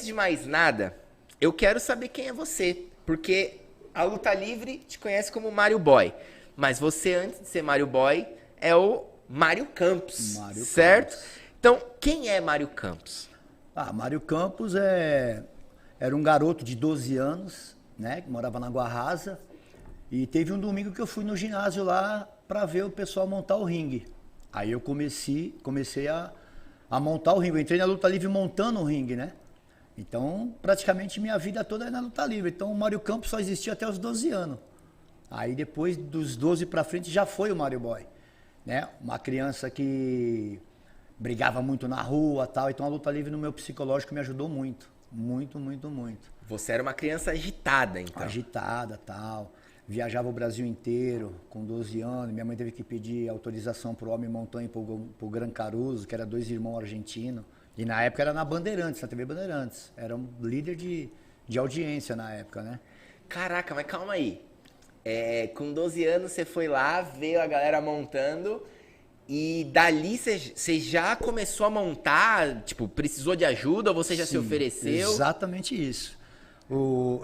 de mais nada, eu quero saber quem é você. Porque a Luta Livre te conhece como Mário Boy. Mas você, antes de ser Mário Boy, é o Mário Campos, Mário certo? Campos. Então, quem é Mário Campos? Mário Campos era um garoto de 12 anos, né, que morava na Água Rasa. E teve um domingo que eu fui no ginásio lá para ver o pessoal montar o ringue. Aí eu comecei a montar o ringue. Eu entrei na luta livre montando o ringue, né? Então, praticamente minha vida toda é na luta livre. Então, o Mário Campos só existia até os 12 anos. Aí depois dos 12 para frente já foi o Mário Boy, né? Uma criança que brigava muito na rua, tal. Então, a luta livre no meu psicológico me ajudou muito, muito, muito, muito. Você era uma criança agitada, então. Agitada, tal. Viajava o Brasil inteiro com 12 anos. Minha mãe teve que pedir autorização para o Homem Montanha e para o Gran Caruso, que era 2 irmãos argentinos. E na época era na Bandeirantes, na TV Bandeirantes. Era um líder de audiência na época, né? Caraca, mas calma aí. Com 12 anos você foi lá, veio a galera montando e dali você já começou a montar, tipo, precisou de ajuda ou você já se ofereceu? Exatamente isso.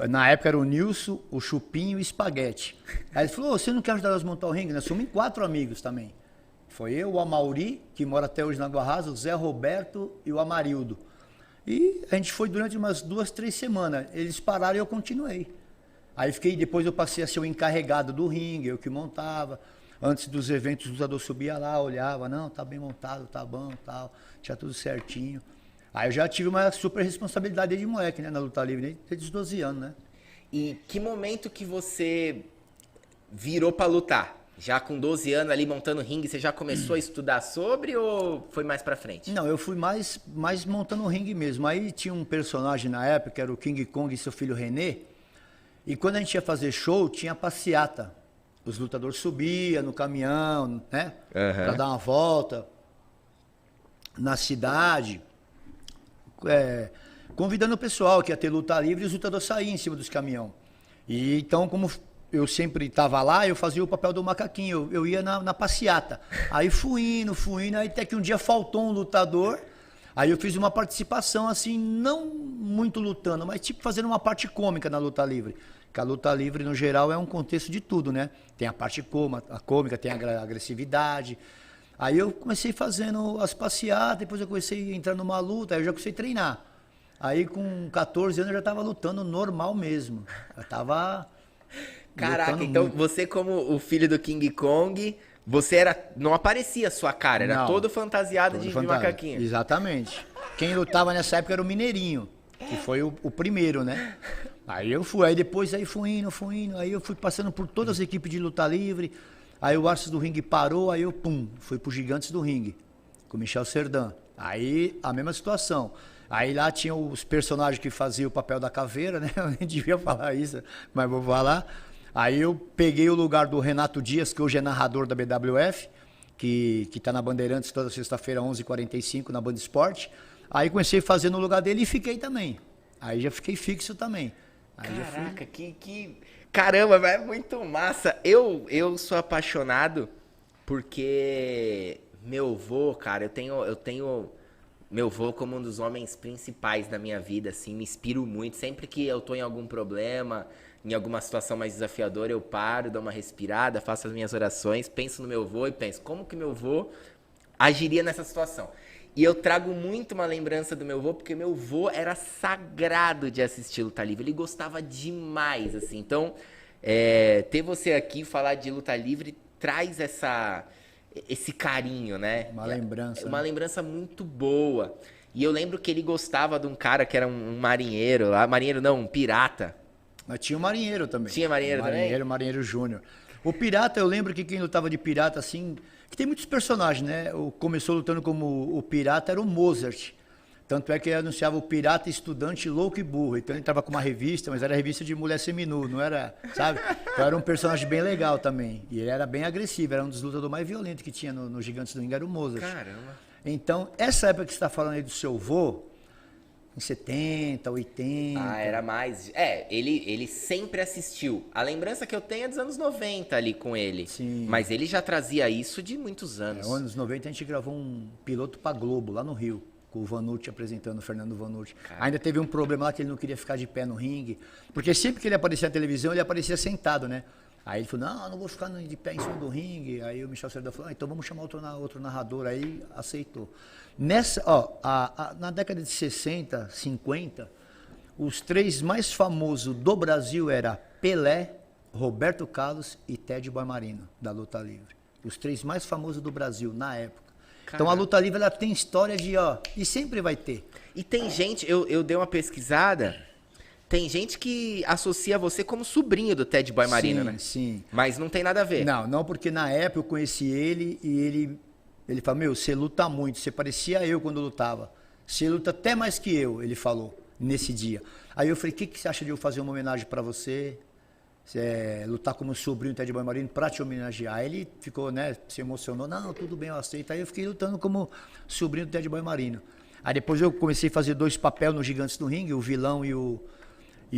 Na época era o Nilson, o Chupinho e o Espaguete. Aí ele falou, você não quer ajudar nós a montar o ringue? Nós somos em 4 amigos também. Foi eu, o Amauri, que mora até hoje na Água Rasa, o Zé Roberto e o Amarildo. E a gente foi durante umas 2, 3 semanas. Eles pararam e eu continuei. Aí depois eu passei a ser o encarregado do ringue, eu que montava. Antes dos eventos, o lutador subia lá, olhava, não, tá bem montado, tá bom, tal, tinha tudo certinho. Aí eu já tive uma super responsabilidade de moleque, né, na luta livre, desde os 12 anos, né? E que momento que você virou pra lutar? Já com 12 anos ali montando ringue, você já começou a estudar sobre ou foi mais pra frente? Não, eu fui mais montando o ringue mesmo. Aí tinha um personagem na época, que era o King Kong e seu filho René. E quando a gente ia fazer show, tinha passeata. Os lutadores subiam no caminhão, né? Pra dar uma volta na cidade. Convidando o pessoal que ia ter luta livre e os lutadores saíam em cima dos caminhões. E então, como eu sempre estava lá, eu fazia o papel do macaquinho, eu ia na passeata. Aí fui indo, aí até que um dia faltou um lutador, aí eu fiz uma participação assim, não muito lutando, mas tipo fazendo uma parte cômica na luta livre. Porque a luta livre, no geral, é um contexto de tudo, né? Tem a parte cômica, tem a agressividade. Aí eu comecei fazendo as passeatas, depois eu comecei a entrar numa luta, aí eu já comecei a treinar. Aí com 14 anos eu já estava lutando normal mesmo. Eu estava... Caraca, então muito. Você como o filho do King Kong, não aparecia a sua cara, era todo fantasiado de macaquinho. Exatamente. Quem lutava nessa época era o Mineirinho, que foi o primeiro, né? Aí eu fui, aí depois fui indo, aí eu fui passando por todas as equipes de luta livre, aí o Arces do Ringue parou, aí eu fui pro Gigantes do Ringue, com o Michel Serdan. Aí a mesma situação. Aí lá tinha os personagens que faziam o papel da caveira, né? Eu nem devia falar isso, mas vou falar. Aí eu peguei o lugar do Renato Dias, que hoje é narrador da BWF, que tá na Bandeirantes toda sexta-feira, 11h45, na Band Esporte. Aí comecei a fazer no lugar dele e fiquei também. Aí já fiquei fixo também. Aí caraca, caramba, é muito massa. Eu sou apaixonado porque meu avô, cara, eu tenho meu avô como um dos homens principais da minha vida, assim, me inspiro muito. Sempre que eu tô em algum problema, em alguma situação mais desafiadora, eu paro, dou uma respirada, faço as minhas orações, penso no meu avô e penso, como que meu avô agiria nessa situação? E eu trago muito uma lembrança do meu avô, porque meu avô era sagrado de assistir luta livre. Ele gostava demais, assim. Então, ter você aqui falar de luta livre traz esse carinho, né? Uma lembrança. Uma lembrança muito boa. E eu lembro que ele gostava de um cara que era um marinheiro lá. Marinheiro não, um pirata. Mas tinha o marinheiro também. Tinha marinheiro também? Marinheiro Júnior. O pirata, eu lembro que quem lutava de pirata, assim... Que tem muitos personagens, né? Começou lutando como o pirata, era o Mozart. Tanto é que ele anunciava o pirata estudante louco e burro. Então ele estava com uma revista, mas era revista de mulher seminu, não era, sabe? Então era um personagem bem legal também. E ele era bem agressivo, era um dos lutadores mais violentos que tinha no Gigantes do Ringue, era o Mozart. Caramba! Então, essa época que você está falando aí do seu avô, em 70, 80... era mais... ele sempre assistiu. A lembrança que eu tenho é dos anos 90 ali com ele. Sim. Mas ele já trazia isso de muitos anos. Nos anos 90 a gente gravou um piloto pra Globo, lá no Rio. com o Vanucci apresentando, o Fernando Vanucci. Ainda teve um problema lá que ele não queria ficar de pé no ringue, porque sempre que ele aparecia na televisão, ele aparecia sentado, né? Aí ele falou, não vou ficar de pé em cima do ringue. Aí o Michel Serra falou, então vamos chamar outro narrador. Aí aceitou. Na década de 60, 50, os 3 mais famosos do Brasil eram Pelé, Roberto Carlos e Ted Boimarino, da luta livre. Os 3 mais famosos do Brasil na época. Caraca. Então a luta livre ela tem história e sempre vai ter. E tem gente, eu dei uma pesquisada... Tem gente que associa você como sobrinho do Ted Boimarino, né? Sim. Mas não tem nada a ver. Não, porque na época eu conheci ele e ele falou, você luta muito, você parecia eu quando lutava. Você luta até mais que eu, ele falou, nesse dia. Aí eu falei, o que você acha de eu fazer uma homenagem para você? Lutar como sobrinho do Ted Boimarino para te homenagear. Aí ele ficou, né, se emocionou, não, tudo bem, eu aceito. Aí eu fiquei lutando como sobrinho do Ted Boimarino. Aí depois eu comecei a fazer 2 papéis nos Gigantes do Ringue, o vilão e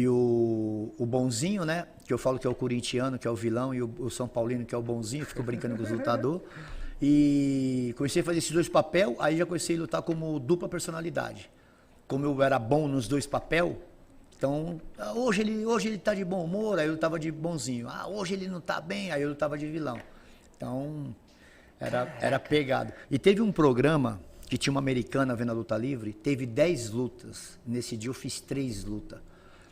o bonzinho, né? Que eu falo que é o corintiano, que é o vilão, e o São Paulino, que é o bonzinho, fico brincando com os lutadores. E comecei a fazer esses 2 papéis, aí já comecei a lutar como dupla personalidade. Como eu era bom nos 2 papéis, então, hoje ele tá de bom humor, aí eu lutava de bonzinho. Hoje ele não tá bem, aí eu lutava de vilão. Então, era pegado. E teve um programa que tinha uma americana vendo a luta livre, teve 10 lutas. Nesse dia eu fiz 3 lutas.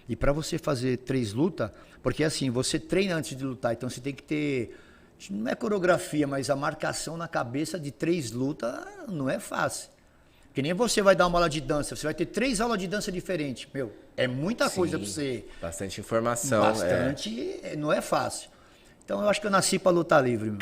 E para você fazer 3 lutas, porque assim, você treina antes de lutar, então você tem que ter, não é coreografia, mas a marcação na cabeça de 3 lutas não é fácil. Que nem você vai dar uma aula de dança, você vai ter 3 aulas de dança diferentes. É muita coisa para você. Bastante informação. Não é fácil. Então eu acho que eu nasci para lutar livre.